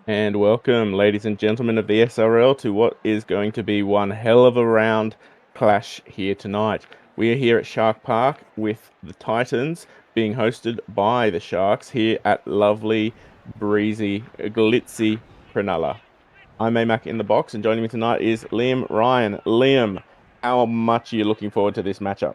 And welcome, ladies and gentlemen of the SRL, to what is going to be one hell of a round clash here tonight. We are here at Shark Park with the Titans being hosted by the Sharks here at lovely, breezy, glitzy Cronulla. I'm Amac in the box, and joining me tonight is Liam Ryan. Liam, how much are you looking forward to this matchup?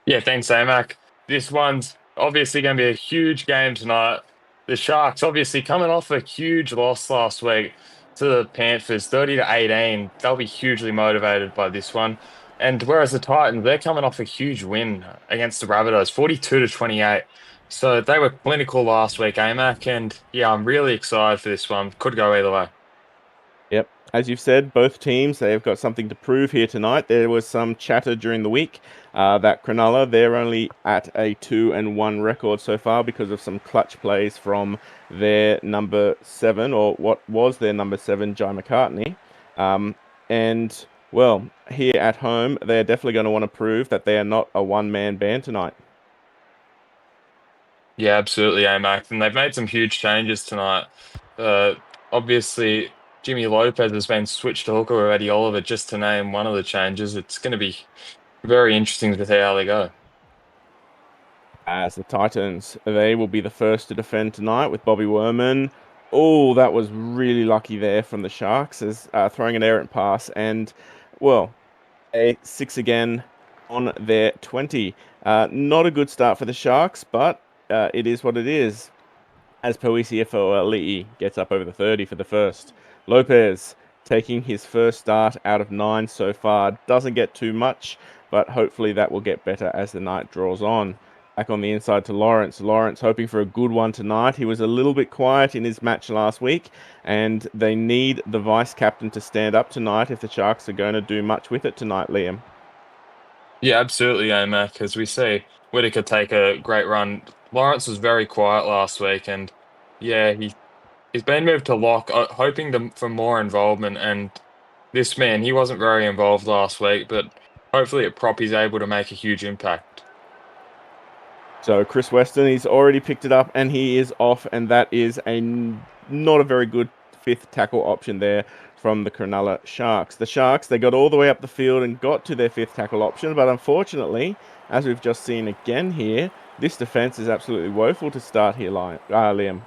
Yeah, thanks, Amac. This one's obviously going to be a huge game tonight. The Sharks obviously coming off a huge loss last week to the Panthers, 30-18. They'll be hugely motivated by this one. And whereas the Titans, they're coming off a huge win against the Rabbitohs, 42-28. So they were clinical last week, Amac. And yeah, I'm really excited for this one. Could go either way. Yep. As you've said, both teams, they've got something to prove here tonight. There was some chatter during the week that Cronulla, they're only at a 2-1 record so far because of some clutch plays from their number 7, or what was their number 7, Jai McCartney. Um, and, well, here at home, they're definitely going to want to prove that they are not a one-man band tonight. Yeah, absolutely, AMAC. And they've made some huge changes tonight. Uh, Obviously, Jimmy Lopez has been switched to hooker with Eddie Oliver, just to name one of the changes. It's going to be very interesting to see how they go. As the Titans, they will be the first to defend tonight with Bobby Werman. Oh, that was really lucky there from the Sharks as throwing an errant pass and, well, a 6 again on their 20. Not a good start for the Sharks, but it is what it is. As Poisi Foli'i gets up over the 30 for the first. Lopez taking his first start out of 9 so far. Doesn't get too much, but hopefully that will get better as the night draws on. Back on the inside to Lawrence. Lawrence hoping for a good one tonight. He was a little bit quiet in his match last week, and they need the vice captain to stand up tonight if the Sharks are going to do much with it tonight, Liam. Yeah, absolutely, AMAC. As we see Whitaker take a great run. Lawrence was very quiet last week, and yeah, he's been moved to lock, hoping for more involvement. And this man, he wasn't very involved last week, but hopefully at prop he's able to make a huge impact. So Chris Weston, he's already picked it up and he is off, and that is not a very good fifth tackle option there from the Cronulla Sharks. The Sharks, they got all the way up the field and got to their fifth tackle option, but unfortunately, as we've just seen again here, this defense is absolutely woeful to start here, Liam.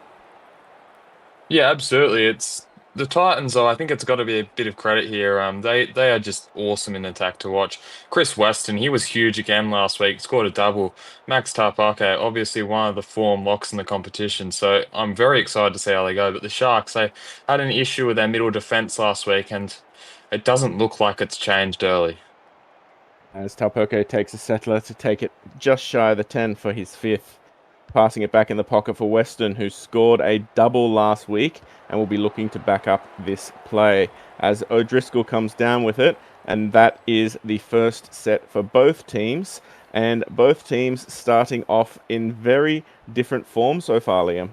Yeah, absolutely. It's the Titans, though. I think it's got to be a bit of credit here. They are just awesome in attack to watch. Chris Weston, he was huge again last week. Scored a double. Max Tarpake, obviously one of the form locks in the competition. So I'm very excited to see how they go. But the Sharks, they had an issue with their middle defense last week, and it doesn't look like it's changed early. As Talpoco takes a settler to take it just shy of the 10 for his fifth. Passing it back in the pocket for Weston, who scored a double last week and will be looking to back up this play as O'Driscoll comes down with it. And that is the first set for both teams. And both teams starting off in very different form so far, Liam.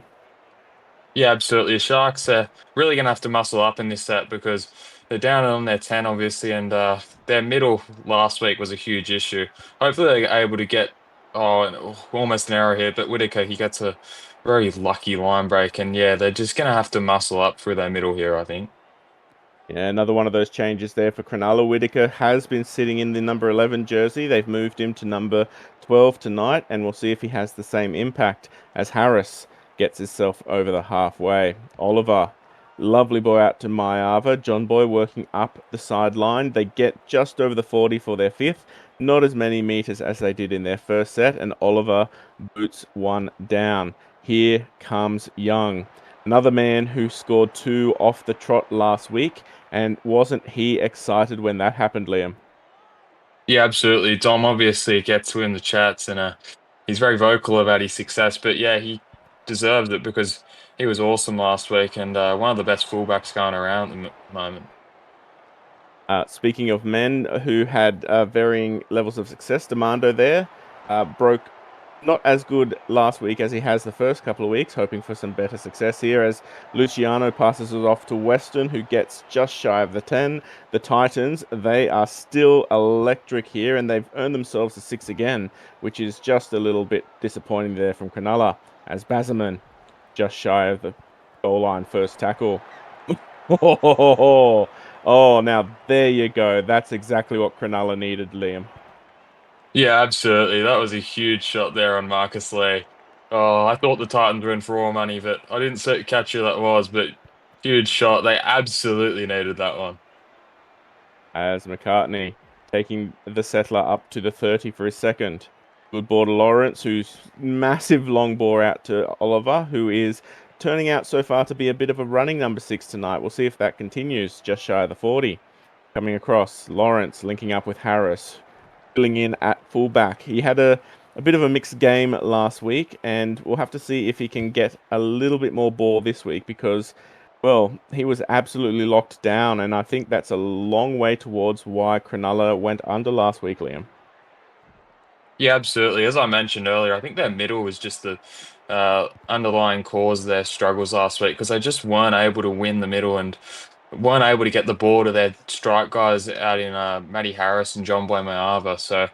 Yeah, absolutely. The Sharks are really going to have to muscle up in this set because they're down on their 10, obviously, and their middle last week was a huge issue. Hopefully, they're able to get almost an error here, but Whitaker, he gets a very lucky line break, and yeah, they're just going to have to muscle up through their middle here, I think. Yeah, another one of those changes there for Cronulla. Whitaker has been sitting in the number 11 jersey. They've moved him to number 12 tonight, and we'll see if he has the same impact as Harris gets himself over the halfway. Oliver, lovely boy out to Mayava. John Boy working up the sideline. They get just over the 40 for their fifth. Not as many meters as they did in their first set, and Oliver boots one down. Here comes Young. Another man who scored 2 off the trot last week, and wasn't he excited when that happened, Liam? Yeah, absolutely. Dom obviously gets to in the chats, and he's very vocal about his success, but yeah, he deserves it because he was awesome last week and one of the best fullbacks going around at the moment. Speaking of men who had varying levels of success, Demando there broke not as good last week as he has the first couple of weeks, hoping for some better success here as Luciano passes it off to Weston, who gets just shy of the 10. The Titans, they are still electric here, and they've earned themselves a 6 again, which is just a little bit disappointing there from Cronulla, as Bazerman just shy of the goal line first tackle. Oh, now there you go. That's exactly what Cronulla needed, Liam. Yeah, absolutely. That was a huge shot there on Marcus Lee. Oh, I thought the Titans were in for all money, but I didn't catch who that was, but huge shot. They absolutely needed that one. As McCartney taking the settler up to the 30 for his second. Good ball to Lawrence, who's massive long ball out to Oliver, who is turning out so far to be a bit of a running number 6 tonight. We'll see if that continues, just shy of the 40. Coming across, Lawrence linking up with Harris, filling in at fullback. He had a bit of a mixed game last week, and we'll have to see if he can get a little bit more ball this week because, well, he was absolutely locked down, and I think that's a long way towards why Cronulla went under last week, Liam. Yeah, absolutely. As I mentioned earlier, I think their middle was just the underlying cause of their struggles last week because they just weren't able to win the middle and weren't able to get the ball to their strike guys out in Matty Harris and John Boymayava. So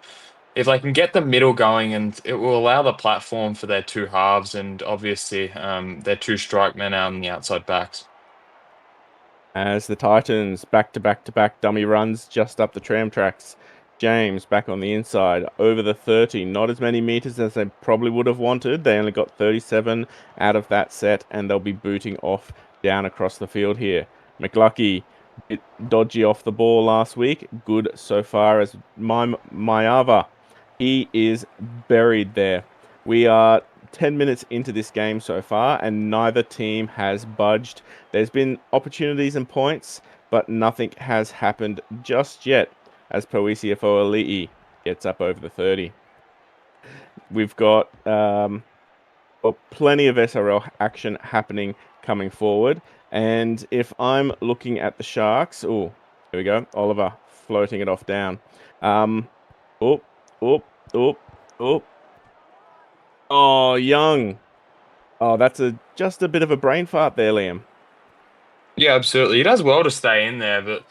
if they can get the middle going, and it will allow the platform for their two halves and obviously their two strike men out on the outside backs. As the Titans back to back to back dummy runs just up the tram tracks. James back on the inside over the 30. Not as many meters as they probably would have wanted. They only got 37 out of that set, and they'll be booting off down across the field here. McLucky, bit dodgy off the ball last week. Good so far as Mayava. He is buried there. We are 10 minutes into this game so far, and neither team has budged. There's been opportunities and points, but nothing has happened just yet as Poisiafo Ali'i gets up over the 30. We've got plenty of SRL action happening coming forward. And if I'm looking at the Sharks, oh, here we go. Oliver floating it off down. Oh, oh, oh, oh. Oh, Young. Oh, that's just a bit of a brain fart there, Liam. Yeah, absolutely. He does well to stay in there, but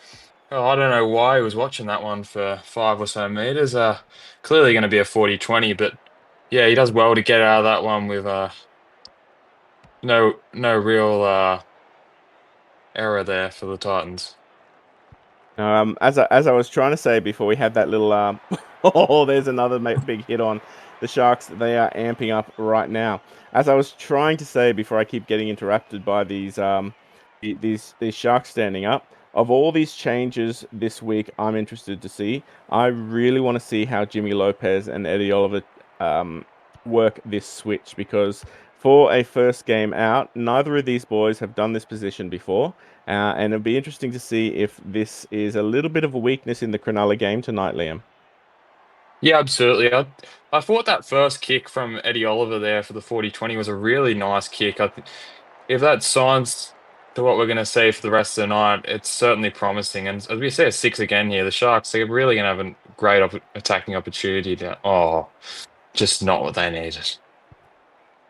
oh, I don't know why he was watching that one for 5 or so meters. Clearly going to be a 40-20, but yeah, he does well to get out of that one with no real error there for the Titans. As I was trying to say before we had that little oh, there's another big hit on the Sharks. They are amping up right now. As I was trying to say before I keep getting interrupted by these Sharks standing up. Of all these changes this week, I'm interested to see. I really want to see how Jimmy Lopez and Eddie Oliver work this switch because for a first game out, neither of these boys have done this position before. And it'll be interesting to see if this is a little bit of a weakness in the Cronulla game tonight, Liam. Yeah, absolutely. I thought that first kick from Eddie Oliver there for the 40-20 was a really nice kick. If that signs to what we're going to see for the rest of the night, it's certainly promising. And as we see a six again here, the Sharks, they're really going to have a great attacking opportunity to, oh, just not what they needed.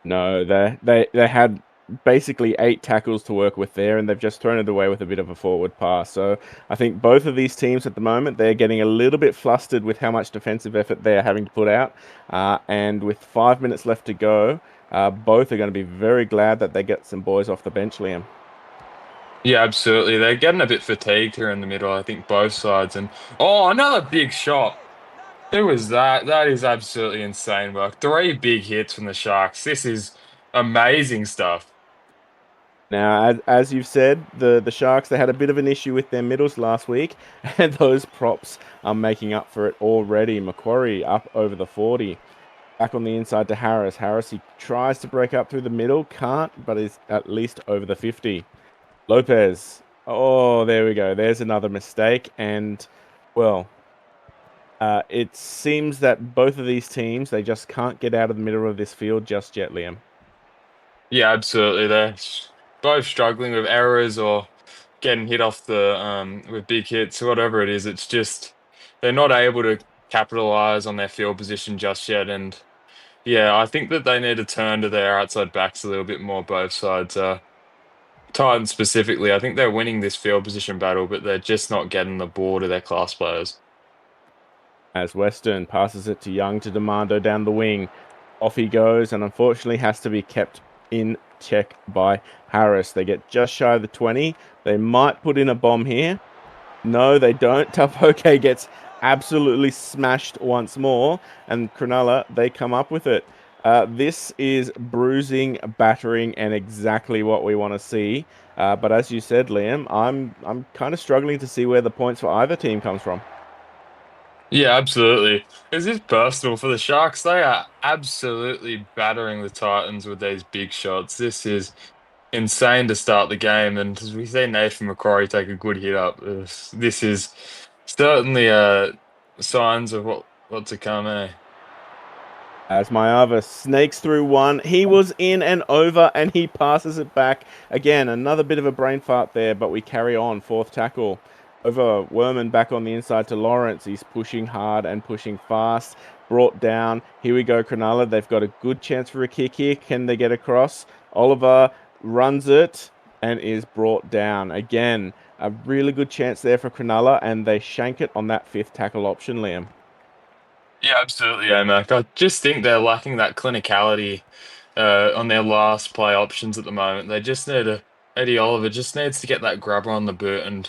No, they had basically 8 tackles to work with there, and they've just thrown it away with a bit of a forward pass. So I think both of these teams at the moment they're getting a little bit flustered with how much defensive effort they're having to put out. And with 5 minutes left to go, both are going to be very glad that they get some boys off the bench, Liam. Yeah, absolutely. They're getting a bit fatigued here in the middle, I think, both sides. And oh, another big shot. Who was that? That is absolutely insane work. 3 big hits from the Sharks. This is amazing stuff. Now, as you've said, the Sharks, they had a bit of an issue with their middles last week, and those props are making up for it already. Macquarie up over the 40. Back on the inside to Harris. Harris, he tries to break up through the middle, can't, but is at least over the 50. Lopez. Oh, there we go. There's another mistake, and, well, it seems that both of these teams, they just can't get out of the middle of this field just yet, Liam. Yeah, absolutely. They're both struggling with errors or getting hit off the with big hits, whatever it is. It's just they're not able to capitalize on their field position just yet. And yeah, I think that they need to turn to their outside backs a little bit more, both sides. Titans specifically, I think they're winning this field position battle, but they're just not getting the ball to their class players. As Western passes it to Young to Demando down the wing. Off he goes, and unfortunately has to be kept in check by Harris. They get just shy of the 20. They might put in a bomb here. No, they don't. Tapoke gets absolutely smashed once more, and Cronulla, they come up with it. This is bruising, battering, and exactly what we want to see. But as you said, Liam, I'm kind of struggling to see where the points for either team comes from. Yeah, absolutely. Is this personal for the Sharks? They are absolutely battering the Titans with these big shots. This is insane to start the game, and as we see Nathan McCrory take a good hit up, this is certainly signs of what to come, eh? As Mayava snakes through one, he was in and over, and he passes it back. Again, another bit of a brain fart there, but we carry on. Fourth tackle. Over Werman back on the inside to Lawrence. He's pushing hard and pushing fast. Brought down. Here we go, Cronulla. They've got a good chance for a kick here. Can they get across? Oliver runs it and is brought down. Again, a really good chance there for Cronulla, and they shank it on that fifth tackle option, Liam. Yeah, absolutely, yeah, Mac. I just think they're lacking that clinicality on their last play options at the moment. They just need Eddie Oliver just needs to get that grabber on the boot and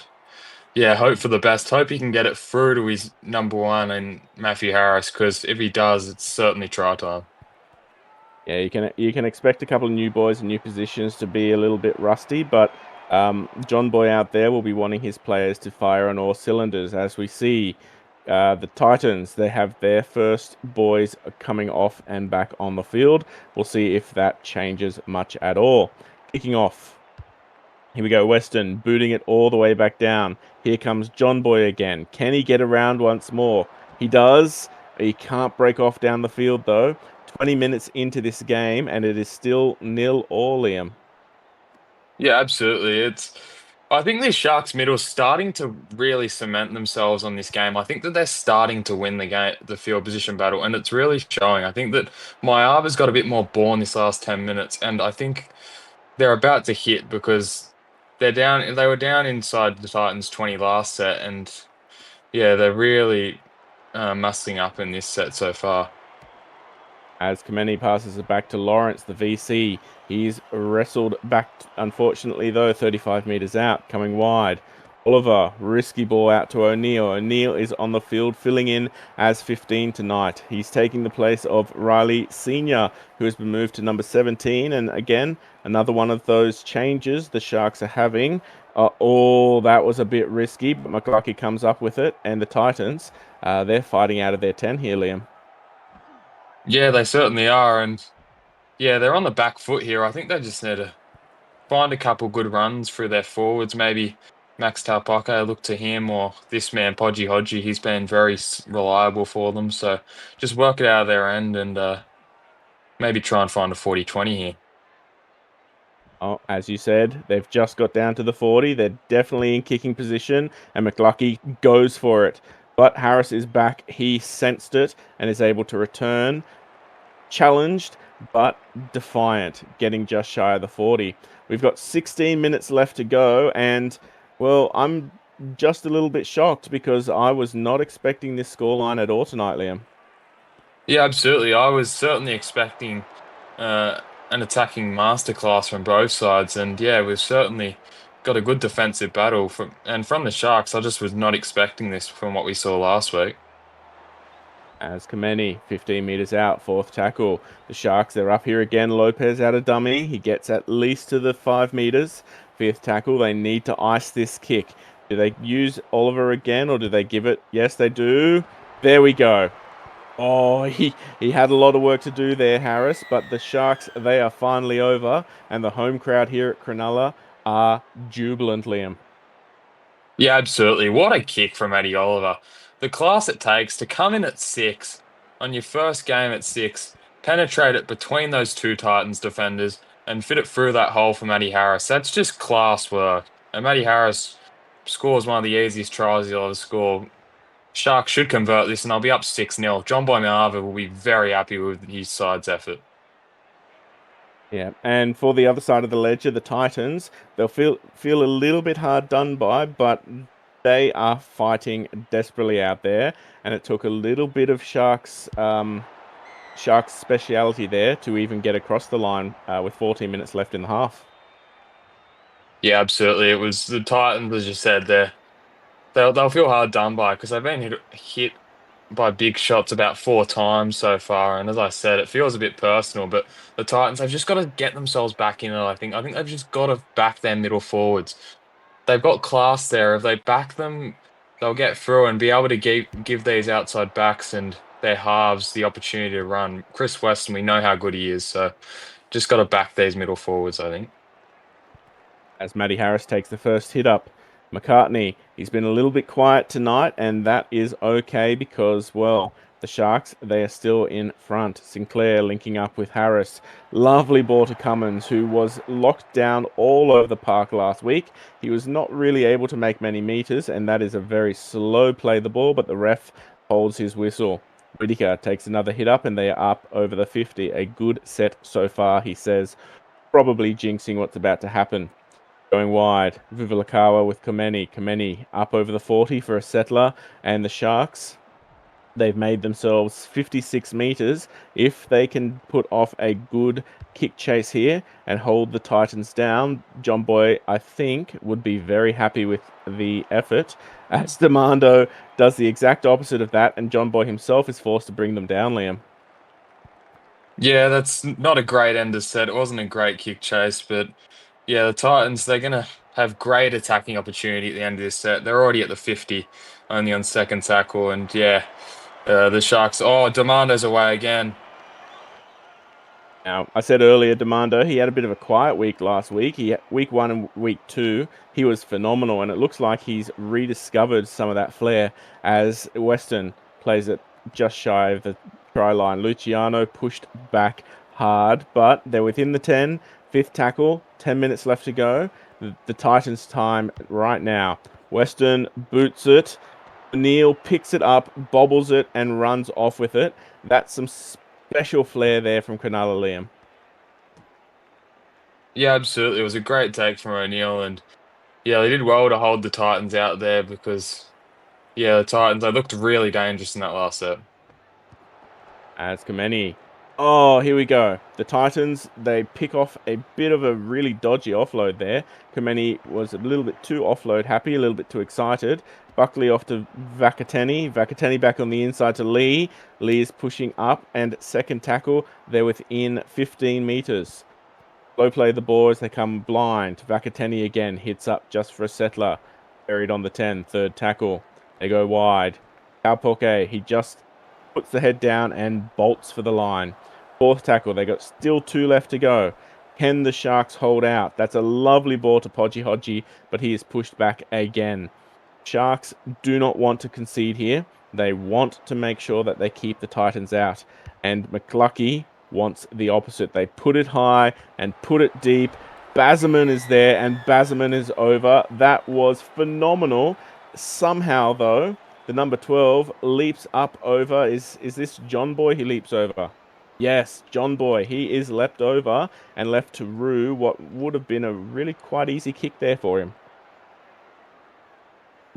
yeah, hope for the best. Hope he can get it through to his number one and Matthew Harris, because if he does, it's certainly try time. Yeah, you can expect a couple of new boys in new positions to be a little bit rusty, but John Boy out there will be wanting his players to fire on all cylinders. As we see, the Titans, they have their first boys coming off and back on the field. We'll see if that changes much at all. Kicking off. Here we go, Weston booting it all the way back down. Here comes John Boy again. Can he get around once more? He does. He can't break off down the field though. 20 minutes into this game, and it is still 0-0, Liam. Yeah, absolutely. I think the Sharks middle is starting to really cement themselves on this game. I think that they're starting to win the game, the field position battle, and it's really showing. I think that Mayava's got a bit more ball in this last 10 minutes, and I think they're about to hit because they were down inside the Titans 20 last set, and yeah, they're really muscling up in this set so far. As Kameni passes it back to Lawrence, the VC. He's wrestled back, unfortunately, though, 35 metres out, coming wide. Oliver, risky ball out to O'Neill. O'Neill is on the field, filling in as 15 tonight. He's taking the place of Riley Sr., who has been moved to number 17. And again, another one of those changes the Sharks are having. Oh, that was a bit risky, but McLucky comes up with it. And the Titans, they're fighting out of their 10 here, Liam. Yeah, they certainly are, and yeah, they're on the back foot here. I think they just need to find a couple good runs through their forwards. Maybe Max Taupaka, look to him, or this man Podgy Hodgie. He's been very reliable for them. So just work it out of their end and maybe try and find a 40-20 here. Oh, as you said, they've just got down to the 40. They're definitely in kicking position, and McLucky goes for it. But Harris is back. He sensed it and is able to return. Challenged, but defiant, getting just shy of the 40. We've got 16 minutes left to go, and, well, I'm just a little bit shocked because I was not expecting this scoreline at all tonight, Liam. Yeah, absolutely. I was certainly expecting uh, an attacking masterclass from both sides, and yeah, we've certainly got a good defensive battle from the Sharks. I just was not expecting this from what we saw last week. As Kameni, 15 metres out, fourth tackle. The Sharks, they're up here again. Lopez out of dummy. He gets at least to the 5 metres. Fifth tackle, they need to ice this kick. Do they use Oliver again, or do they give it? Yes, they do. There we go. Oh, he had a lot of work to do there, Harris, but the Sharks, they are finally over, and the home crowd here at Cronulla are jubilant, Liam. Yeah, absolutely. What a kick from Eddie Oliver. The class it takes to come in at 6 on your first game at 6, penetrate it between those two Titans defenders, and fit it through that hole from Matty Harris. That's just class work. And Matty Harris scores one of the easiest tries he'll ever score. Sharks should convert this, and they'll be up 6-0. John Boymarva will be very happy with his side's effort. Yeah, and for the other side of the ledger, the Titans, they'll feel a little bit hard done by, but they are fighting desperately out there, and it took a little bit of Sharks Sharks' speciality there to even get across the line with 14 minutes left in the half. Yeah, absolutely. It was the Titans, as you said, they'll feel hard done by because they've been hit by big shots about 4 times so far. And as I said, it feels a bit personal, but the Titans have just got to get themselves back in it. I think they've just got to back their middle forwards. They've got class there. If they back them, they'll get through and be able to give these outside backs and their halves the opportunity to run. Chris Weston, we know how good he is, so just got to back these middle forwards, I think. As Matty Harris takes the first hit up. McCartney, he's been a little bit quiet tonight, and that is okay because, well, the Sharks, they are still in front. Sinclair linking up with Harris. Lovely ball to Cummins, who was locked down all over the park last week. He was not really able to make many meters, and that is a very slow play the ball, but the ref holds his whistle. Whitaker takes another hit up, and they are up over the 50. A good set so far, he says, probably jinxing what's about to happen. Going wide, Vivilakawa with Kameni. Kameni up over the 40 for a settler, and the Sharks, they've made themselves 56 meters. If they can put off a good kick chase here and hold the Titans down, John Boy, I think, would be very happy with the effort. As Demando does the exact opposite of that, and John Boy himself is forced to bring them down, Liam. Yeah, that's not a great end to set. It wasn't a great kick chase, but yeah, the Titans, they're going to have great attacking opportunity at the end of this set. They're already at the 50, only on second tackle. And yeah, the Sharks, oh, Demando's away again. Now, I said earlier, Demando, he had a bit of a quiet week last week. Week 1 and week 2, he was phenomenal, and it looks like he's rediscovered some of that flair as Weston plays it just shy of the try line. Luciano pushed back hard, but they're within the 10. Fifth tackle, 10 minutes left to go. The Titans' time right now. Weston boots it. Neil picks it up, bobbles it, and runs off with it. That's some special flair there from Cronulla, Liam. Yeah, absolutely. It was a great take from O'Neill. And yeah, they did well to hold the Titans out there because, yeah, the Titans, they looked really dangerous in that last set. As Kameni. Oh, here we go. The Titans, they pick off a bit of a really dodgy offload there. Kameni was a little bit too offload happy, a little bit too excited. Buckley off to Vakateni. Vakateni back on the inside to Lee. Lee is pushing up, and second tackle, they're within 15 meters. Low play the boys, they come blind. Vakateni again hits up just for a settler. Buried on the 10, third tackle. They go wide. Kaupoke, he just puts the head down and bolts for the line. Fourth tackle, they got still 2 left to go. Can the Sharks hold out? That's a lovely ball to Podgy Hodgie, but he is pushed back again. Sharks do not want to concede here. They want to make sure that they keep the Titans out. And McClucky wants the opposite. They put it high and put it deep. Basserman is there and Basserman is over. That was phenomenal. Somehow, though, the number 12 leaps up over. Is this John Boy? He leaps over. Yes, John Boy. He is leapt over and left to rue what would have been a really quite easy kick there for him.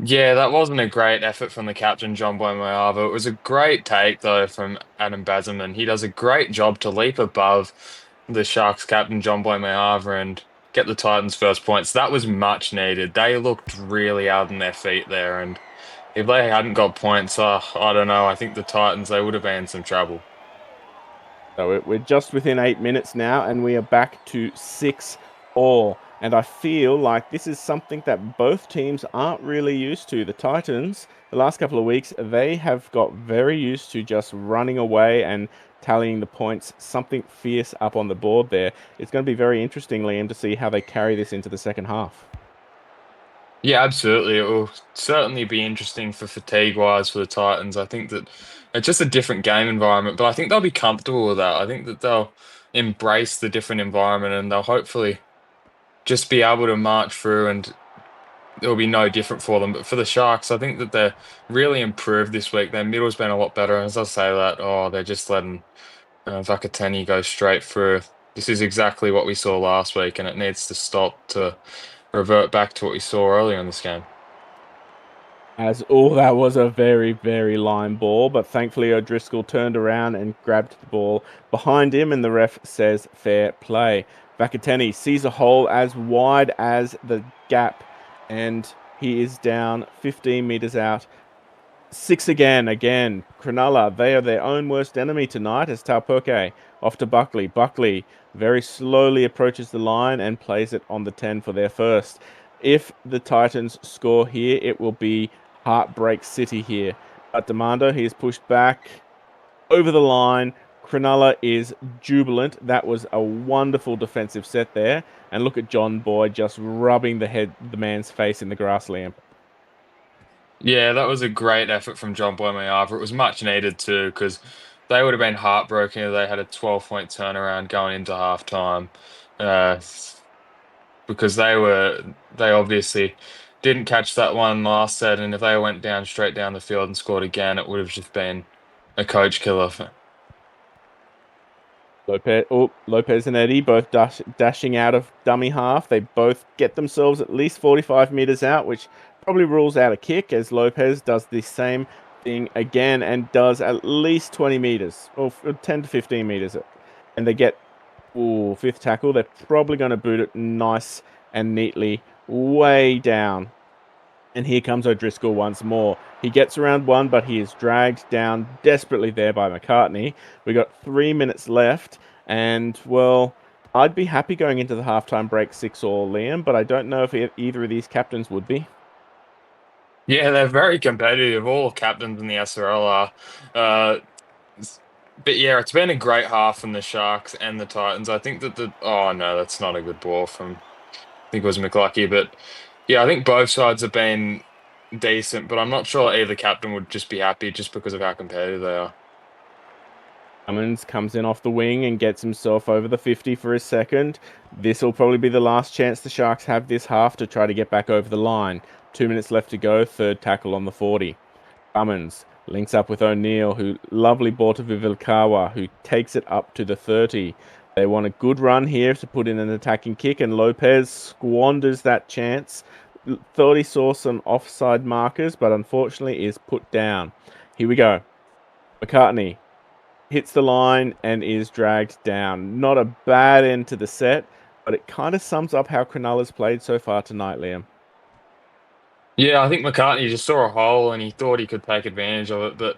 Yeah, that wasn't a great effort from the captain, John Boymoyava. It was a great take, though, from Adam Bazerman. He does a great job to leap above the Sharks captain, John Boymoyava, and get the Titans' first points. That was much needed. They looked really out on their feet there, and if they hadn't got points, I don't know. I think the Titans, they would have been in some trouble. So we're just within 8 minutes now, and we are back to 6-all. And I feel like this is something that both teams aren't really used to. The Titans, the last couple of weeks, they have got very used to just running away and tallying the points. Something fierce up on the board there. It's going to be very interesting, Liam, to see how they carry this into the second half. Yeah, absolutely. It will certainly be interesting for fatigue-wise for the Titans. I think that it's just a different game environment, but I think they'll be comfortable with that. I think that they'll embrace the different environment and they'll hopefully just be able to march through and it'll be no different for them. But for the Sharks, I think that they're really improved this week. Their middle's been a lot better. And as I say that, oh, they're just letting Vakateni go straight through. This is exactly what we saw last week, and it needs to stop to revert back to what we saw earlier in this game. As all that was a very, very line ball, but thankfully O'Driscoll turned around and grabbed the ball behind him, and the ref says fair play. Vakateni sees a hole as wide as the gap, and he is down 15 meters out. Six again. Cronulla, they are their own worst enemy tonight as Taupuke off to Buckley. Buckley very slowly approaches the line and plays it on the 10 for their first. If the Titans score here, it will be Heartbreak City here. But Demando, he is pushed back over the line. Cronulla is jubilant. That was a wonderful defensive set there. And look at John Boyd just rubbing the man's face in the grass, Liam. Yeah, that was a great effort from John Boymayava. It was much needed too, because they would have been heartbroken if they had a 12-point turnaround going into halftime. Uh, because they obviously didn't catch that one last set, and if they went down straight down the field and scored again, it would have just been a coach killer. Lopez and Eddie both dashing out of dummy half. They both get themselves at least 45 meters out, which probably rules out a kick, as Lopez does the same thing again and does at least 20 meters or 10 to 15 meters. And they get fifth tackle. They're probably going to boot it nice and neatly way down. And here comes O'Driscoll once more. He gets around one, but he is dragged down desperately there by McCartney. We got 3 minutes left, and well, I'd be happy going into the halftime break 6-all, Liam, but I don't know if either of these captains would be. Yeah, they're very competitive. All captains in the SRL are. Uh, but yeah, it's been a great half from the Sharks and the Titans. I think that oh no, that's not a good ball from, I think it was McLucky. But yeah, I think both sides have been decent, but I'm not sure either captain would just be happy just because of how competitive they are. Cummins comes in off the wing and gets himself over the 50 for his second. This will probably be the last chance the Sharks have this half to try to get back over the line. 2 minutes left to go, third tackle on the 40. Cummins links up with O'Neill, who lovely ball to Vivilkawa, who takes it up to the 30. They want a good run here to put in an attacking kick, and Lopez squanders that chance. Thought he saw some offside markers, but unfortunately is put down. Here we go. McCartney hits the line and is dragged down. Not a bad end to the set, but it kind of sums up how Cronulla's played so far tonight, Liam. Yeah, I think McCartney just saw a hole and he thought he could take advantage of it. But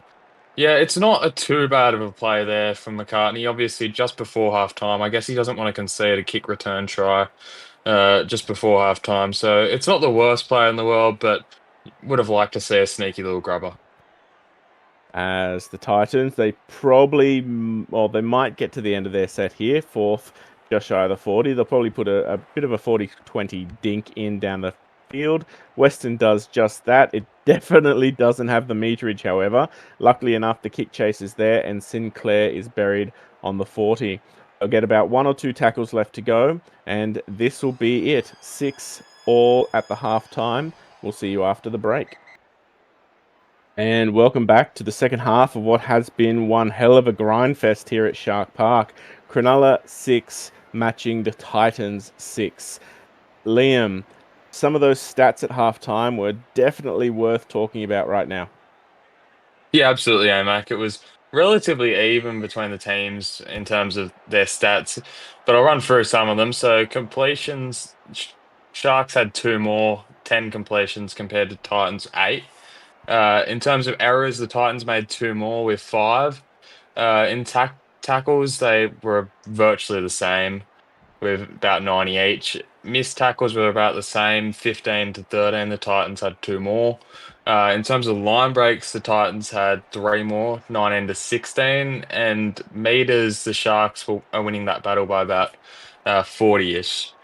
yeah, it's not a too bad of a play there from McCartney. Obviously, just before half time, I guess he doesn't want to concede a kick return try just before half time. So it's not the worst player in the world, but would have liked to see a sneaky little grubber. As the Titans, they probably, well, they might get to the end of their set here, fourth, just shy of the 40. They'll probably put a bit of a 40-20 dink in down the field. Western does just that. It definitely doesn't have the meterage, however. Luckily enough, the kick chase is there, and Sinclair is buried on the 40. They'll get about 1 or 2 tackles left to go, and this will be it. 6-all at the half time. We'll see you after the break. And welcome back to the second half of what has been one hell of a grind fest here at Shark Park. Cronulla 6 matching the Titans 6. Liam, some of those stats at halftime were definitely worth talking about right now. Yeah, absolutely, AMAC. It was relatively even between the teams in terms of their stats, but I'll run through some of them. So completions, Sharks had two more, 10 completions compared to Titans 8. In terms of errors, the Titans made two more with 5. In tackles, they were virtually the same with about 90 each. Missed tackles were about the same, 15 to 13. The Titans had two more. In terms of line breaks, the Titans had three more, 19 to 16. And meters, the Sharks are winning that battle by about 40-ish.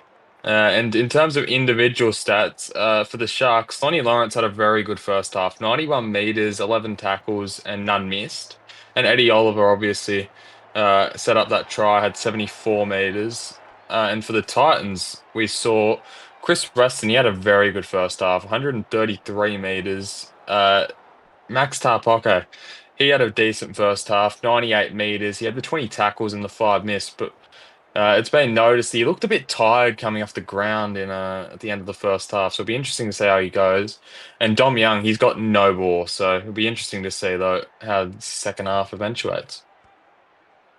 And in terms of individual stats, for the Sharks, Lonnie Lawrence had a very good first half, 91 meters, 11 tackles, and none missed. And Eddie Oliver obviously set up that try, had 74 meters. And for the Titans, we saw Chris Preston, he had a very good first half, 133 meters. Max Tarpoco, he had a decent first half, 98 meters. He had the 20 tackles and the 5 missed, but It's been noticed he looked a bit tired coming off the ground in at the end of the first half, so it'll be interesting to see how he goes. And Dom Young, he's got no ball, so it'll be interesting to see though how the second half eventuates.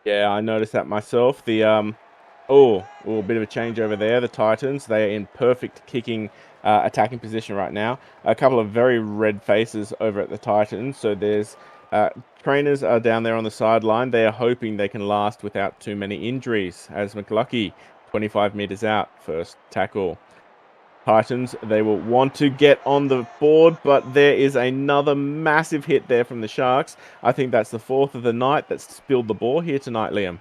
Yeah, I noticed that myself. A bit of a change over there. The Titans, they are in perfect kicking, attacking position right now. A couple of very red faces over at the Titans. So there's trainers are down there on the sideline. They are hoping they can last without too many injuries. As McLucky, 25 meters out, first tackle. Titans, they will want to get on the board, but there is another massive hit there from the Sharks. I think that's the fourth of the night that's spilled the ball here tonight, Liam.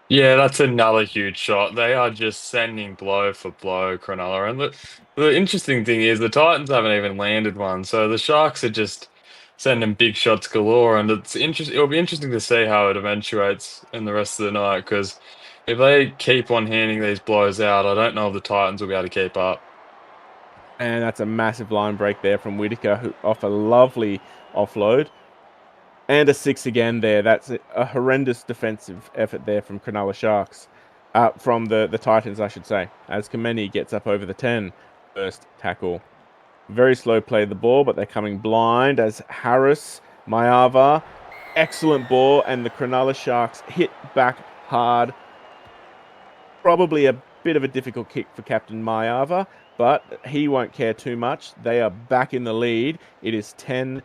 Yeah, that's another huge shot. They are just sending blow for blow, Cronulla. And the interesting thing is the Titans haven't even landed one, so the Sharks are just sending big shots galore. And it'll be interesting to see how it eventuates in the rest of the night because if they keep on handing these blows out, I don't know if the Titans will be able to keep up. And that's a massive line break there from Whitaker, who off a lovely offload. And a six again there. That's a horrendous defensive effort there from Cronulla Sharks. From the Titans, I should say, as Kameni gets up over the 10. First tackle. Very slow play of the ball, but they're coming blind as Harris, Mayava, excellent ball, and the Cronulla Sharks hit back hard. Probably a bit of a difficult kick for Captain Mayava, but he won't care too much. They are back in the lead. It is 10-6.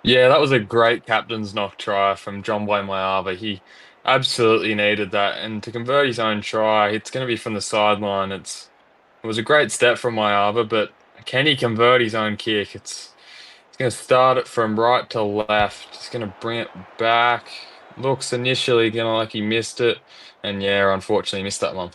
Yeah, that was a great captain's knock try from John Boy Mayava. He absolutely needed that. And to convert his own try, it's going to be from the sideline. It was a great step from Mayava, but can he convert his own kick? It's going to start it from right to left. It's going to bring it back. Looks initially going to like he missed it. And yeah, unfortunately missed that one.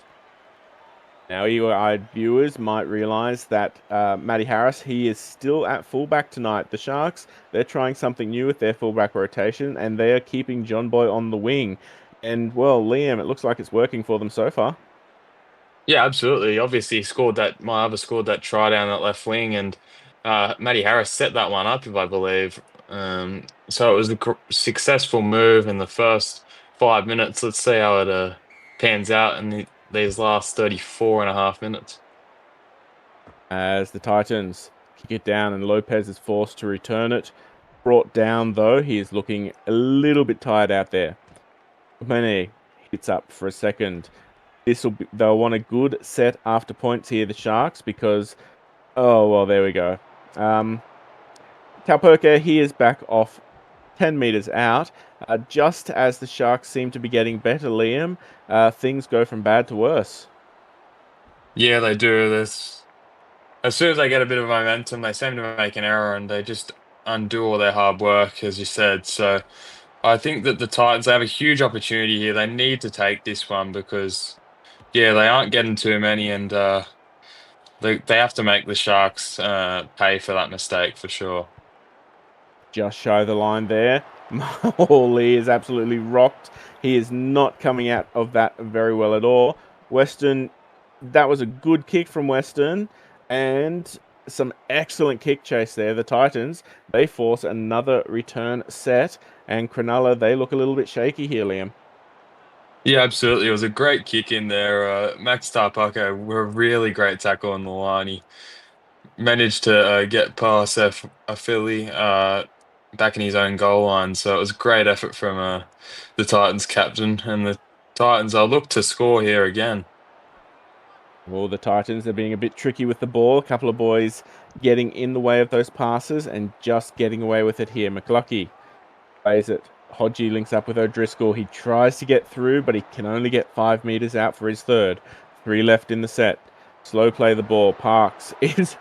Now, eagle-eyed viewers might realise that Matty Harris, he is still at fullback tonight. The Sharks, they're trying something new with their fullback rotation, and they are keeping John Boy on the wing. And, well, Liam, it looks like it's working for them so far. Yeah, absolutely. Obviously, he scored that. My other scored that try down that left wing, and Matty Harris set that one up, if I believe. So it was a successful move in the first 5 minutes. Let's see how it pans out in these last 34 and a half minutes. As the Titans kick it down, and Lopez is forced to return it. Brought down, though, he is looking a little bit tired out there. Mane hits up for a second. They'll want a good set after points here, the Sharks, because there we go. Kalperka, he is back off 10 meters out. Just as the Sharks seem to be getting better, Liam, things go from bad to worse. Yeah, they do this. As soon as they get a bit of momentum, they seem to make an error and they just undo all their hard work, as you said. So I think that the Titans, they have a huge opportunity here. They need to take this one because, yeah, they aren't getting too many and they have to make the Sharks pay for that mistake for sure. Just shy of the line there. Morley is absolutely rocked. He is not coming out of that very well at all. Western, that was a good kick from Western, and some excellent kick chase there. The Titans, they force another return set, and Cronulla, they look a little bit shaky here, Liam. Yeah, absolutely. It was a great kick in there. Max Tarpaka were a really great tackle on the line. He managed to get past a Philly back in his own goal line. So it was a great effort from the Titans captain. And the Titans, I'll look to score here again. Well, the Titans are being a bit tricky with the ball. A couple of boys getting in the way of those passes and just getting away with it here. McLucky plays it. Hodgie links up with O'Driscoll. He tries to get through, but he can only get 5 meters out for his third. 3 left in the set. Slow play the ball. Parks is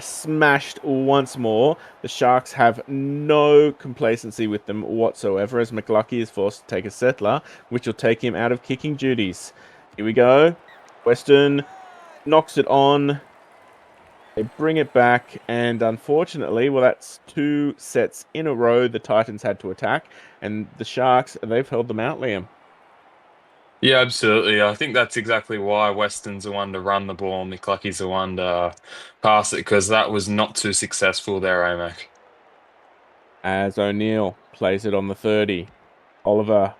smashed once more. The Sharks have no complacency with them whatsoever as McLucky is forced to take a settler, which will take him out of kicking duties. Here we go. Western knocks it on. They bring it back, and unfortunately, well, that's 2 sets in a row the Titans had to attack, and the Sharks, they've held them out, Liam. Yeah, absolutely. I think that's exactly why Weston's the one to run the ball and McClucky's the one to pass it because that was not too successful there, Amac. As O'Neill plays it on the 30. Oliver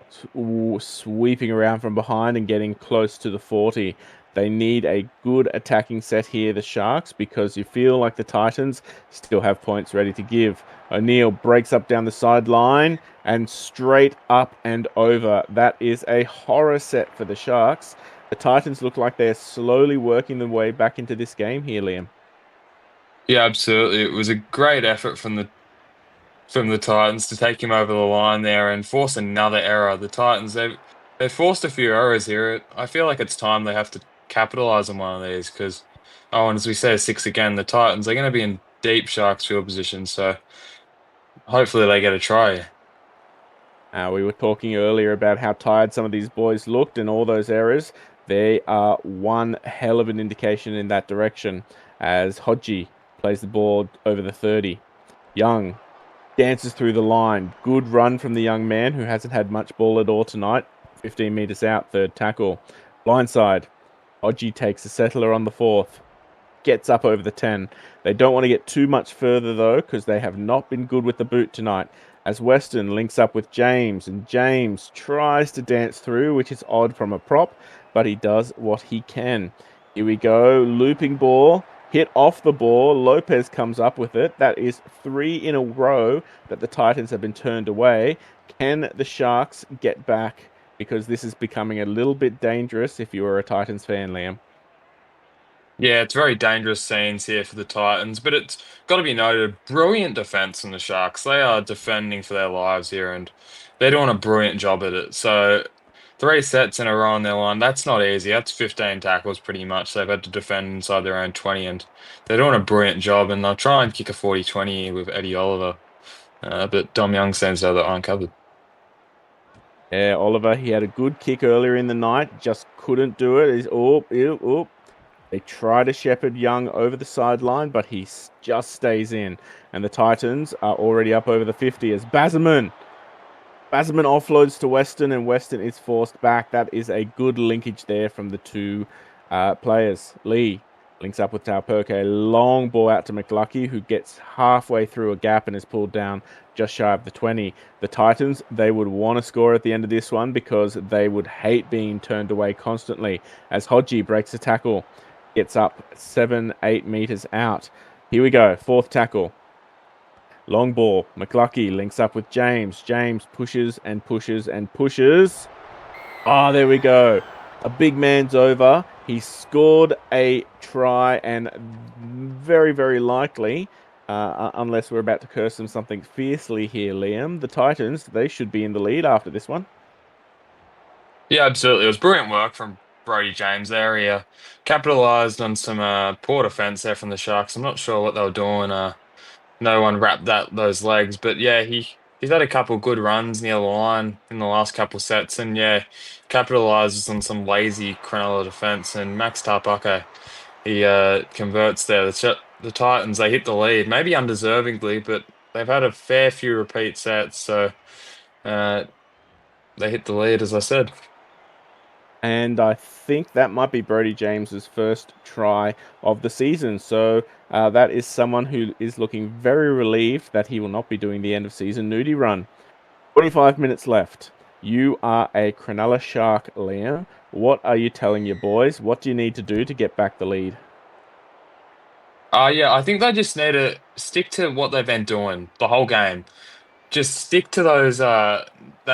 sweeping around from behind and getting close to the 40. They need a good attacking set here, the Sharks, because you feel like the Titans still have points ready to give. O'Neill breaks up down the sideline and straight up and over. That is a horror set for the Sharks. The Titans look like they're slowly working their way back into this game here, Liam. Yeah, absolutely. It was a great effort from the Titans to take him over the line there and force another error. The Titans, they've forced a few errors here. I feel like it's time they have to capitalize on one of these because, oh, and as we say, six again, the Titans, they're going to be in deep Sharks field position, so hopefully they get a try. We were talking earlier about how tired some of these boys looked and all those errors. They are one hell of an indication in that direction as Hodgie plays the ball over the 30. Young dances through the line. Good run from the young man who hasn't had much ball at all tonight. 15 meters out, third tackle. Blindside. Hodgie takes a settler on the fourth. Gets up over the 10. They don't want to get too much further though, because they have not been good with the boot tonight. As Weston links up with James, and James tries to dance through, which is odd from a prop, but he does what he can. Here we go, looping ball, hit off the ball. Lopez comes up with it. That is 3 in a row that the Titans have been turned away. Can the Sharks get back? Because this is becoming a little bit dangerous if you are a Titans fan, Liam. Yeah, it's very dangerous scenes here for the Titans, but it's got to be noted, brilliant defense from the Sharks. They are defending for their lives here, and they're doing a brilliant job at it. So, three sets in a row on their line, that's not easy. That's 15 tackles pretty much. They've had to defend inside their own 20, and they're doing a brilliant job, and they'll try and kick a 40-20 with Eddie Oliver. But Dom Young seems to have that uncovered. Yeah, Oliver, he had a good kick earlier in the night, just couldn't do it. They try to shepherd Young over the sideline, but he just stays in. And the Titans are already up over the 50 as Basman offloads to Weston, and Weston is forced back. That is a good linkage there from the two players. Lee links up with Tauperke. Long ball out to McLucky, who gets halfway through a gap and is pulled down just shy of the 20. The Titans, they would want to score at the end of this one because they would hate being turned away constantly as Hodgie breaks a tackle. Gets up 7-8 meters out. Here we go, fourth tackle. Long ball. McLucky links up with James. James pushes and pushes and pushes. Ah, there we go. A big man's over. He scored a try, and very, very likely, unless we're about to curse them something fiercely here, Liam, the Titans, they should be in the lead after this one. Yeah, absolutely. It was brilliant work from Brody James there. He capitalized on some poor defense there from the Sharks. I'm not sure what they were doing. No one wrapped those legs, but yeah, he's had a couple good runs near the line in the last couple sets, and yeah, capitalizes on some lazy Cronulla defense. And Max Tarpucke, he converts there. The Titans, they hit the lead, maybe undeservingly, but they've had a fair few repeat sets, so uh, they hit the lead, as I said. And I think that might be Brody James's first try of the season. So that is someone who is looking very relieved that he will not be doing the end of season nudie run. 25 minutes left. You are a Cronulla Shark, Liam. What are you telling your boys? What do you need to do to get back the lead? Yeah, I think they just need to stick to what they've been doing the whole game. Just stick to those that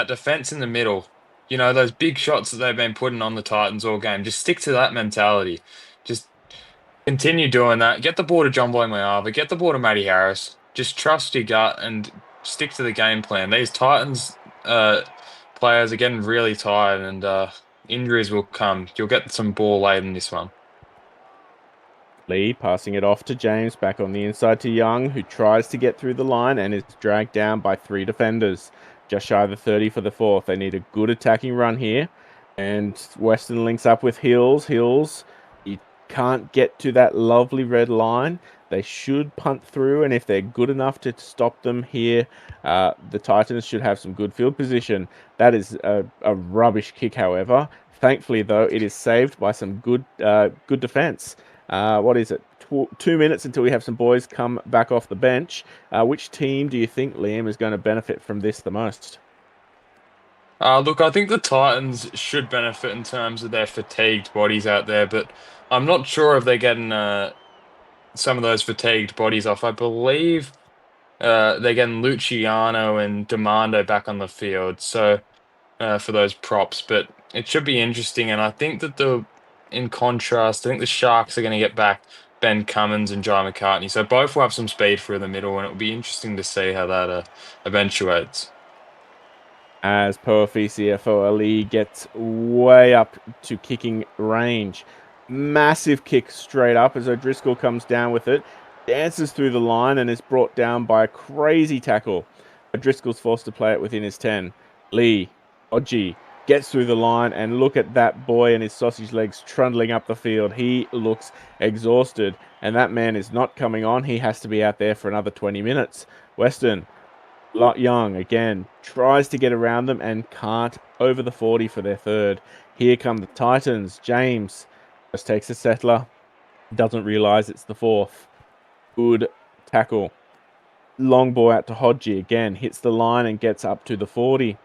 defense in the middle. You know, those big shots that they've been putting on the Titans all game. Just stick to that mentality. Just continue doing that. Get the ball to John Boymayava, get the ball to Matty Harris. Just trust your gut and stick to the game plan. These Titans players are getting really tired and injuries will come. You'll get some ball late in this one. Lee passing it off to James, back on the inside to Young, who tries to get through the line and is dragged down by 3 defenders. Just shy of the 30 for the fourth. They need a good attacking run here. And Weston links up with Hills. Hills, he can't get to that lovely red line. They should punt through, and if they're good enough to stop them here, the Titans should have some good field position. That is a rubbish kick, however. Thankfully, though, it is saved by some good defense. What is it? 2 minutes until we have some boys come back off the bench. Which team do you think, Liam, is going to benefit from this the most? Look, I think the Titans should benefit in terms of their fatigued bodies out there, but I'm not sure if they're getting some of those fatigued bodies off. I believe they're getting Luciano and Demando back on the field, so for those props, but it should be interesting. And I think that in contrast, I think the Sharks are going to get back Ben Cummins and Jai McCartney, so both will have some speed through the middle, and it'll be interesting to see how that eventuates. As Poafici gets way up to kicking range. Massive kick straight up as O'Driscoll comes down with it, dances through the line and is brought down by a crazy tackle. O'Driscoll's forced to play it within his 10. Lee, Odgie, gets through the line and look at that boy and his sausage legs trundling up the field. He looks exhausted and that man is not coming on. He has to be out there for another 20 minutes. Western, Young again tries to get around them and can't, over the 40 for their third. Here come the Titans. James just takes a settler, doesn't realize it's the fourth. Good tackle. Long ball out to Hodgie again, hits the line and gets up to the 40.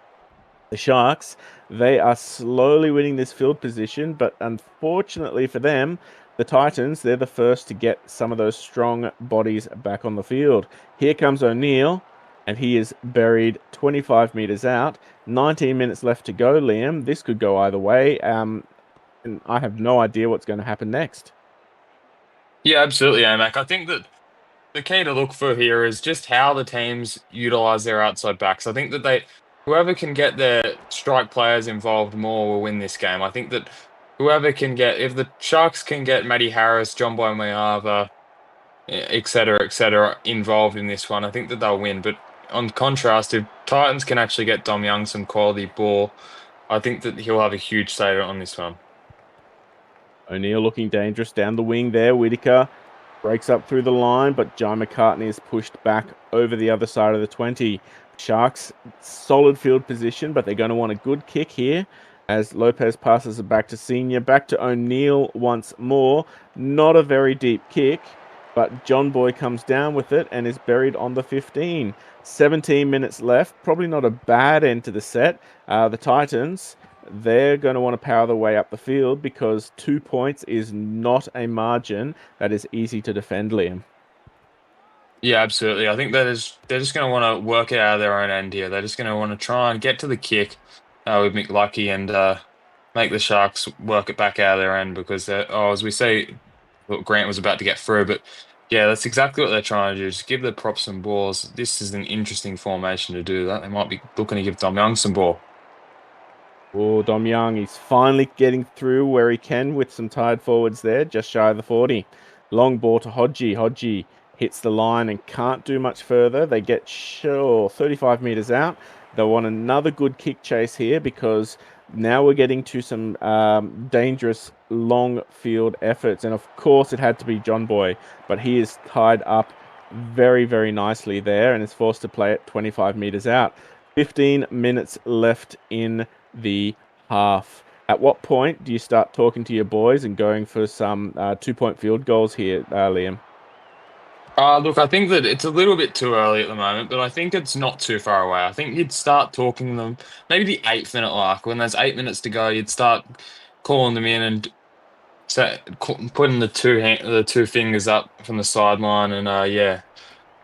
The Sharks, they are slowly winning this field position, but unfortunately for them, the Titans, they're the first to get some of those strong bodies back on the field. Here comes O'Neill, and he is buried 25 meters out. 19 minutes left to go, Liam. This could go either way, and I have no idea what's going to happen next. Yeah, absolutely, Amac. I think that the key to look for here is just how the teams utilize their outside backs. I think that whoever can get their strike players involved more will win this game. I think that if the Sharks can get Matty Harris, John Boy Mayava, et cetera, involved in this one, I think that they'll win. But on contrast, if Titans can actually get Dom Young some quality ball, I think that he'll have a huge say on this one. O'Neill looking dangerous down the wing there. Whitaker breaks up through the line, but Jai McCartney is pushed back over the other side of the 20. Sharks, solid field position, but they're going to want a good kick here as Lopez passes it back to Senior. Back to O'Neill once more. Not a very deep kick, but John Boy comes down with it and is buried on the 15. 17 minutes left. Probably not a bad end to the set. The Titans, they're going to want to power their way up the field because 2 points is not a margin that is easy to defend, Liam. Yeah, absolutely. I think they're just going to want to work it out of their own end here. They're just going to want to try and get to the kick with McLucky and make the Sharks work it back out of their end because, as we say, look, Grant was about to get through. But yeah, that's exactly what they're trying to do. Just give the props some balls. This is an interesting formation to do that. They might be looking to give Dom Young some ball. Oh, Dom Young, he's finally getting through where he can with some tired forwards there, just shy of the 40. Long ball to Hodgie. Hodgie hits the line and can't do much further. They get 35 meters out. They want another good kick chase here because now we're getting to some dangerous long field efforts. And of course, it had to be John Boy, but he is tied up very, very nicely there and is forced to play it 25 meters out. 15 minutes left in the half. At what point do you start talking to your boys and going for some 2-point field goals here, Liam? Look, I think that it's a little bit too early at the moment, but I think it's not too far away. I think you'd start talking to them maybe the 8th minute mark. When there's 8 minutes to go, you'd start calling them in and putting the two fingers up from the sideline and yeah,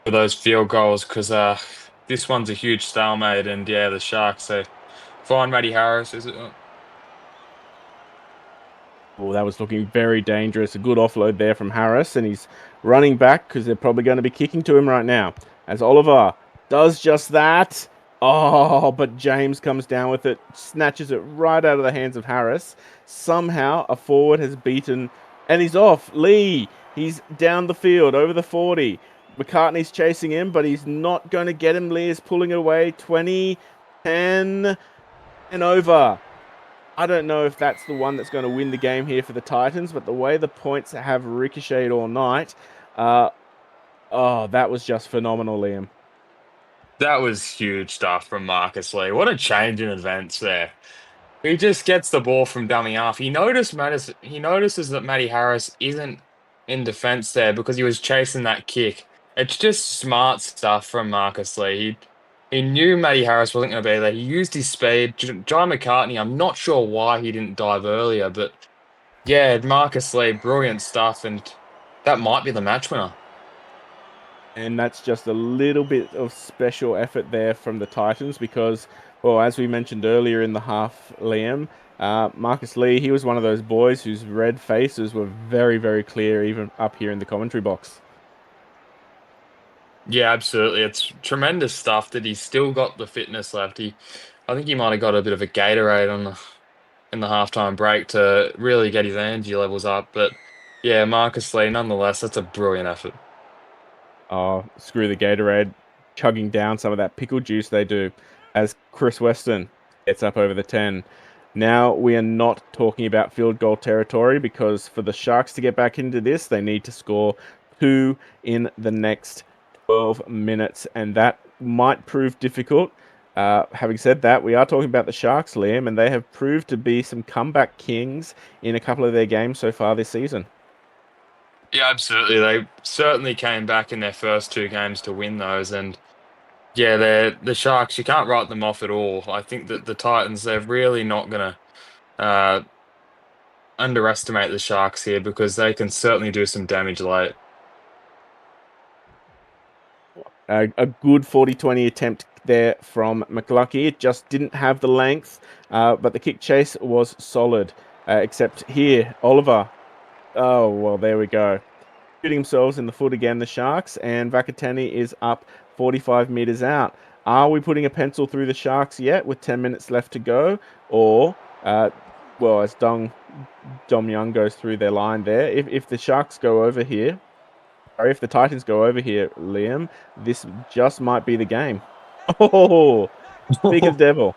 for those field goals because this one's a huge stalemate and yeah, the Sharks. So find Matty Harris, is it? Oh, that was looking very dangerous. A good offload there from Harris, and he's running back because they're probably going to be kicking to him right now. As Oliver does just that. Oh, but James comes down with it, snatches it right out of the hands of Harris. Somehow a forward has beaten, and he's off. Lee, he's down the field over the 40. McCartney's chasing him, but he's not going to get him. Lee is pulling it away. 20, 10, and over. I don't know if that's the one that's going to win the game here for the Titans, but the way the points have ricocheted all night, that was just phenomenal, Liam. That was huge stuff from Marcus Lee. What a change in events there. He just gets the ball from dummy half. He notices that Matty Harris isn't in defense there because he was chasing that kick. It's just smart stuff from Marcus Lee. he knew Matty Harris wasn't going to be there. He used his speed. Jai McCartney, I'm not sure why he didn't dive earlier, but yeah, Marcus Lee, brilliant stuff, and that might be the match winner. And that's just a little bit of special effort there from the Titans because, well, as we mentioned earlier in the half, Liam, Marcus Lee, he was one of those boys whose red faces were very, very clear, even up here in the commentary box. Yeah, absolutely. It's tremendous stuff that he's still got the fitness left. I think he might have got a bit of a Gatorade in the halftime break to really get his energy levels up. But yeah, Marcus Lee, nonetheless, that's a brilliant effort. Oh, screw the Gatorade, chugging down some of that pickle juice they do as Chris Weston gets up over the 10. Now we are not talking about field goal territory because for the Sharks to get back into this, they need to score two in the next 12 minutes, and that might prove difficult. Having said that, we are talking about the Sharks, Liam, and they have proved to be some comeback kings in a couple of their games so far this season. Yeah, absolutely. They certainly came back in their first two games to win those. And yeah, the Sharks, you can't write them off at all. I think that the Titans, they're really not going to underestimate the Sharks here because they can certainly do some damage late. A good 40-20 attempt there from McLucky. It just didn't have the length, but the kick chase was solid. Except here, Oliver. Oh, well, there we go. Shooting themselves in the foot again, the Sharks, and Vakatani is up 45 meters out. Are we putting a pencil through the Sharks yet with 10 minutes left to go? Or, well, as Dom Young goes through their line there, if the Sharks go over here, or if the Titans go over here, Liam, this just might be the game. Oh, speak of the devil.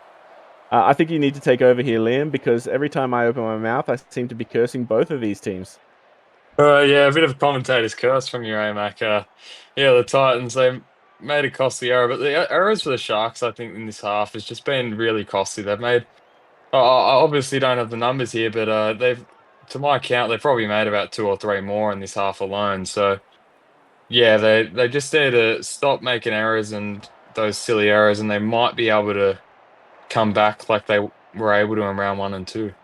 I think you need to take over here, Liam, because every time I open my mouth, I seem to be cursing both of these teams. Yeah, a bit of a commentator's curse from you, AMAC. Yeah, the Titans, they made a costly error, but the errors for the Sharks, I think, in this half has just been really costly. They've made, I obviously don't have the numbers here, but to my count, they've probably made about two or three more in this half alone. So, yeah, they just need to stop making errors and those silly errors, and they might be able to come back like they were able to in round one and two.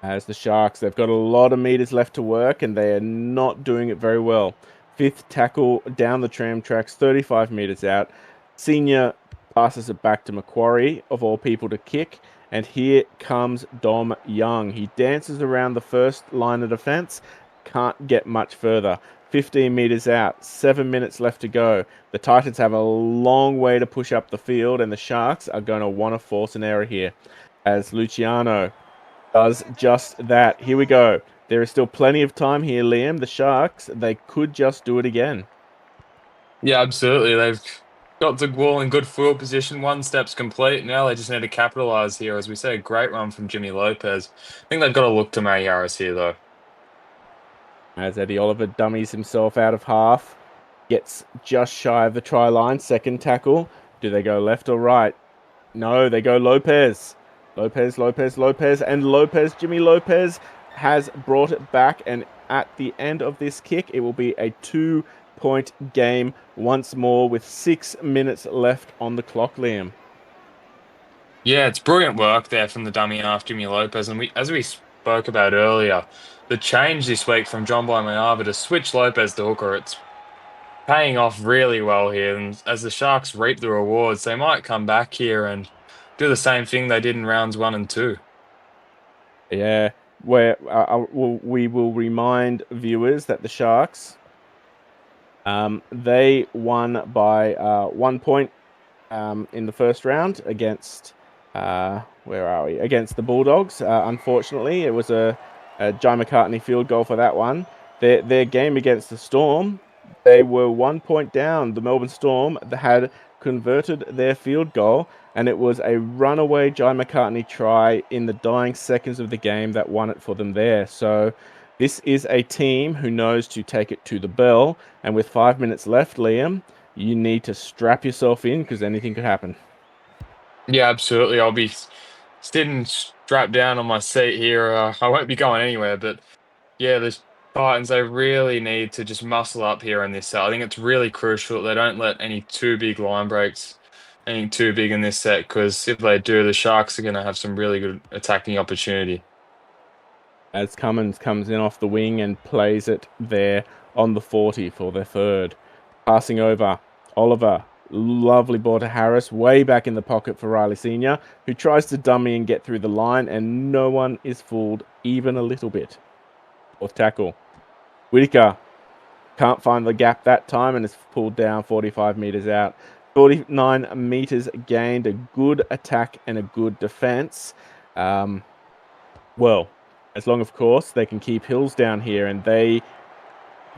As the Sharks, they've got a lot of meters left to work and they are not doing it very well. Fifth tackle down the tram tracks, 35 meters out. Senior passes it back to Macquarie, of all people, to kick. And here comes Dom Young. He dances around the first line of defense, can't get much further. 15 meters out, 7 minutes left to go. The Titans have a long way to push up the field, and the Sharks are going to want to force an error here. As Luciano does just that. Here we go. There is still plenty of time here, Liam. The Sharks, they could just do it again. Yeah, absolutely. They've got the ball in good field position. One step's complete. Now they just need to capitalize here. As we say, a great run from Jimmy Lopez. I think they've got to look to Matty Harris here, though. As Eddie Oliver dummies himself out of half, gets just shy of the try line. Second tackle. Do they go left or right? No, they go Lopez. Lopez, and Lopez, Jimmy Lopez, has brought it back. And at the end of this kick, it will be a 2-point game once more with 6 minutes left on the clock, Liam. Yeah, it's brilliant work there from the dummy half, Jimmy Lopez. And as we spoke about earlier, the change this week from John Boymayava to switch Lopez to hooker, it's paying off really well here. And as the Sharks reap the rewards, they might come back here and do the same thing they did in rounds one and two. Yeah, where we will remind viewers that the Sharks, they won by 1 point in the first round against, where are we? Against the Bulldogs. Unfortunately, it was a Jai McCartney field goal for that one. Their game against the Storm, they were 1 point down. The Melbourne Storm had converted their field goal, and it was a runaway Jai McCartney try in the dying seconds of the game that won it for them there. So this is a team who knows to take it to the bell, and with 5 minutes left, Liam, you need to strap yourself in because anything could happen. Yeah, absolutely. I'll be sitting strapped down on my seat here. I won't be going anywhere, but yeah, the Titans, they really need to just muscle up here in this set. I think it's really crucial that they don't let any too big line breaks anything too big in this set because if they do, the Sharks are going to have some really good attacking opportunity. As Cummins comes in off the wing and plays it there on the 40 for their third. Passing over, Oliver. Lovely ball to Harris, way back in the pocket for Riley Sr., who tries to dummy and get through the line, and no one is fooled even a little bit. Fourth tackle. Whitaker can't find the gap that time and is pulled down 45 meters out. 49 meters gained, a good attack and a good defense. Well, as long, of course, they can keep Hills down here, and they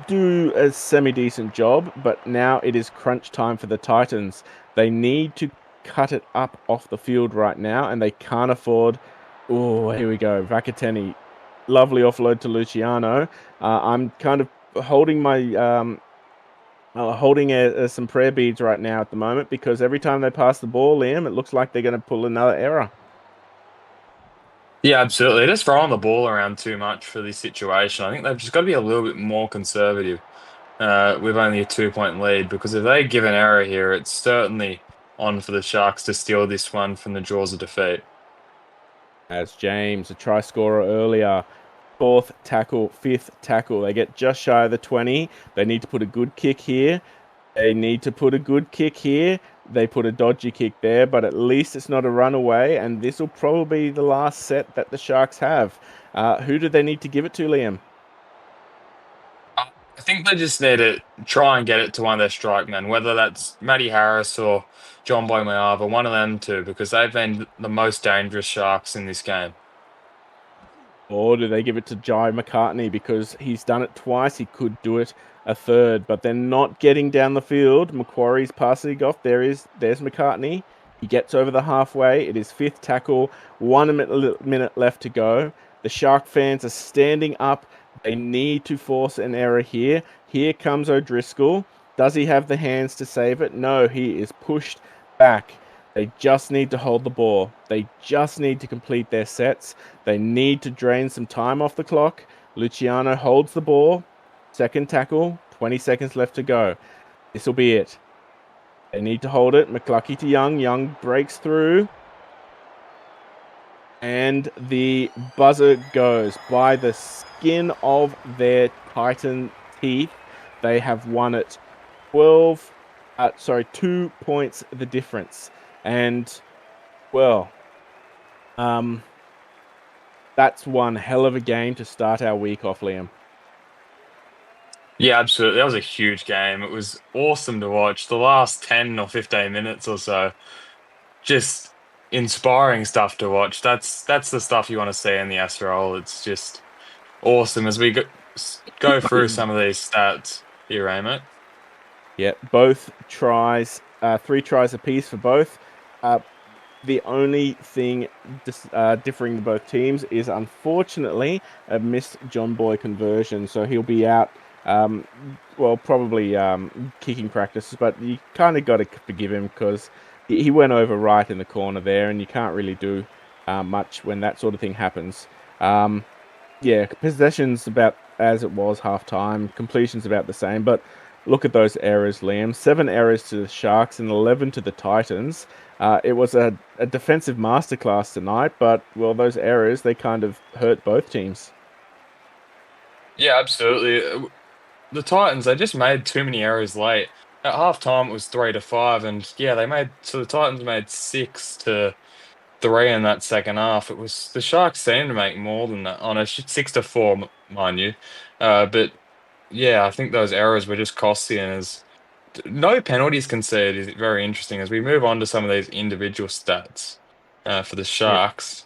do a semi-decent job, but now it is crunch time for the Titans. They need to cut it up off the field right now, and they can't afford... Oh, here we go. Vakateni. Lovely offload to Luciano. I'm kind of holding my... holding some prayer beads right now at the moment, because every time they pass the ball, Liam, it looks like they're going to pull another error. Yeah, absolutely. They're just throwing the ball around too much for this situation. I think they've just got to be a little bit more conservative with only a 2-point lead because if they give an error here, it's certainly on for the Sharks to steal this one from the jaws of defeat. As James, a try scorer earlier. Fourth tackle, fifth tackle. They get just shy of the 20. They need to put a good kick here. They need to put a good kick here. They put a dodgy kick there, but at least it's not a runaway, and this will probably be the last set that the Sharks have. Who do they need to give it to, Liam? I think they just need to try and get it to one of their strike men, whether that's Matty Harris or John Boy Mayava, one of them two, because they've been the most dangerous Sharks in this game. Or do they give it to Jai McCartney? Because he's done it twice. He could do it a third, but they're not getting down the field. Macquarie's passing off. There's McCartney. He gets over the halfway. It is fifth tackle. 1 minute left to go. The Shark fans are standing up. They need to force an error here. Here comes O'Driscoll. Does he have the hands to save it? No, he is pushed back. They just need to hold the ball. They just need to complete their sets. They need to drain some time off the clock. Luciano holds the ball. Second tackle, 20 seconds left to go. This will be it. They need to hold it. McCluckey to Young. Young breaks through. And the buzzer goes. By the skin of their Titan teeth, they have won it 2 points the difference. And, well, that's one hell of a game to start our week off, Liam. Yeah, absolutely. That was a huge game. It was awesome to watch. The last 10 or 15 minutes or so, just inspiring stuff to watch. That's the stuff you want to see in the SRL. It's just awesome as we go through some of these stats here, mate. Yeah, both tries, 3 tries apiece for both. The only thing differing both teams is, unfortunately, a missed John Boy conversion. So he'll be out, probably kicking practice. But you kind of got to forgive him because he went over right in the corner there, and you can't really do much when that sort of thing happens. Yeah, possession's about as it was half-time. Completion's about the same, but look at those errors, Liam. 7 errors to the Sharks and 11 to the Titans. It was a defensive masterclass tonight, but, well, those errors, they kind of hurt both teams. Yeah, absolutely. The Titans, they just made too many errors late. At half time, it was 3-5, and yeah, the Titans made 6-3 in that second half. It was the Sharks seemed to make more than that on a 6-4, mind you. But yeah, I think those errors were just costly, and as no penalties conceded is very interesting as we move on to some of these individual stats for the Yeah. Sharks.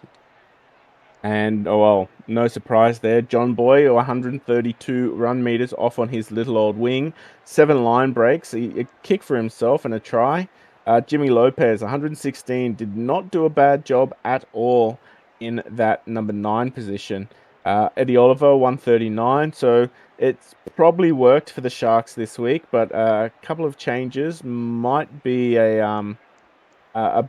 And, oh well, no surprise there. John Boy, 132 run meters off on his little old wing. 7 line breaks, a kick for himself and a try. Jimmy Lopez, 116, did not do a bad job at all in that number 9 position. Eddie Oliver, 139. So it's probably worked for the Sharks this week, but a couple of changes might be a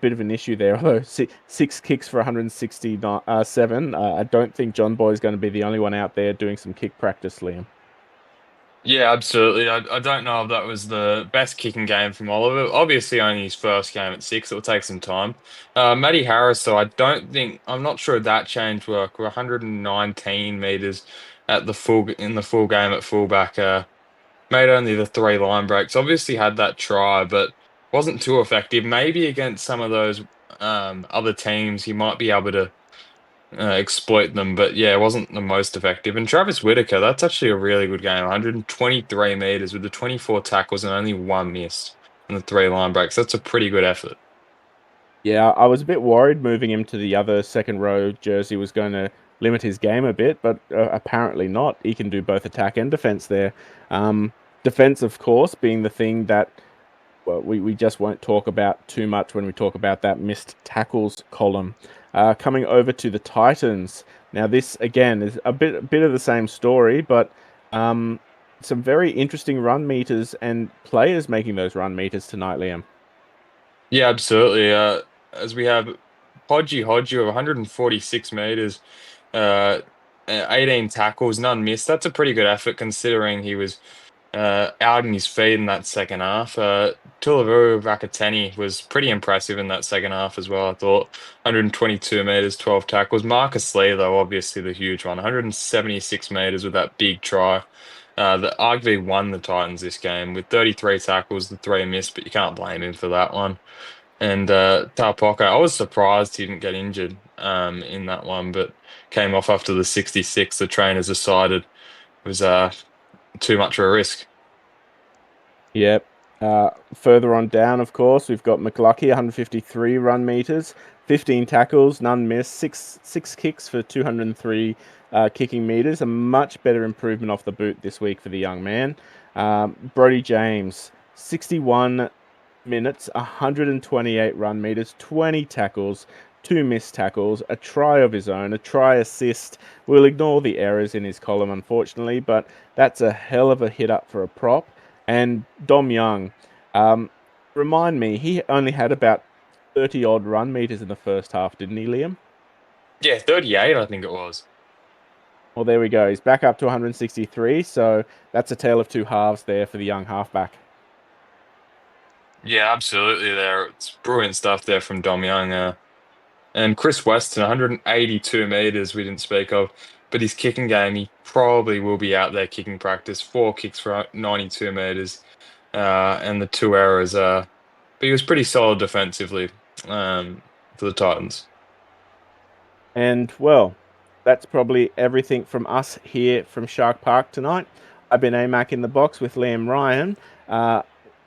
bit of an issue there. Although 6 kicks for 167, I don't think John Boy is going to be the only one out there doing some kick practice, Liam. Yeah, absolutely. I don't know if that was the best kicking game from Oliver. Obviously, only his first game at six. It'll take some time. Matty Harris, though, I'm not sure that change work. We're 119 meters at the full game at fullback. Made only the three line breaks. Obviously had that try, but wasn't too effective. Maybe against some of those other teams, he might be able to exploit them. But yeah, it wasn't the most effective. And Travis Whitaker, that's actually a really good game. 123 meters with the 24 tackles and only one missed on the three line breaks. That's a pretty good effort. Yeah, I was a bit worried moving him to the other second row jersey was going to limit his game a bit, but apparently not. He can do both attack and defense there. Um, Defense, of course, being the thing that well, we just won't talk about too much when we talk about that missed tackles column. Coming over to the Titans. Now, this again is a bit of the same story, but um, some very interesting run meters and players making those run meters tonight, Liam. Yeah, absolutely. As we have Hodgie of 146 meters, uh, 18 tackles, none missed. That's a pretty good effort considering he was out in his feet in that second half. Tulavuru Vakateni was pretty impressive in that second half as well, I thought. 122 meters, 12 tackles. Marcus Lee, though, obviously the huge one. 176 meters with that big try. The arguably won the Titans this game with 33 tackles, the three missed, but you can't blame him for that one. And Tarpoka, I was surprised he didn't get injured in that one, but came off after the 66. The trainers decided it was too much of a risk. Yep. Further on down, of course, we've got McLucky, 153 run meters, 15 tackles, none missed, six kicks for 203 kicking meters. A much better improvement off the boot this week for the young man. Brody James, 61 minutes, 128 run meters, 20 tackles, two missed tackles, a try of his own, a try assist. We'll ignore the errors in his column, unfortunately, but that's a hell of a hit up for a prop. And Dom Young, um, remind me, he only had about 30 odd run meters in the first half, didn't he, Liam? Yeah, 38, I think it was. Well, there we go. He's back up to 163, so that's a tale of two halves there for the young halfback. Yeah, absolutely. There, it's brilliant stuff there from Dom Young. And Chris Weston, 182 meters, we didn't speak of, but his kicking game, he probably will be out there kicking practice. Four kicks for 92 meters, and the two errors. But he was pretty solid defensively for the Titans. And well, that's probably everything from us here from Shark Park tonight. I've been AMAC in the box with Liam Ryan. Uh,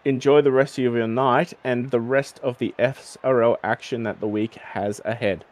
Enjoy the rest of your night and the rest of the SRL action that the week has ahead.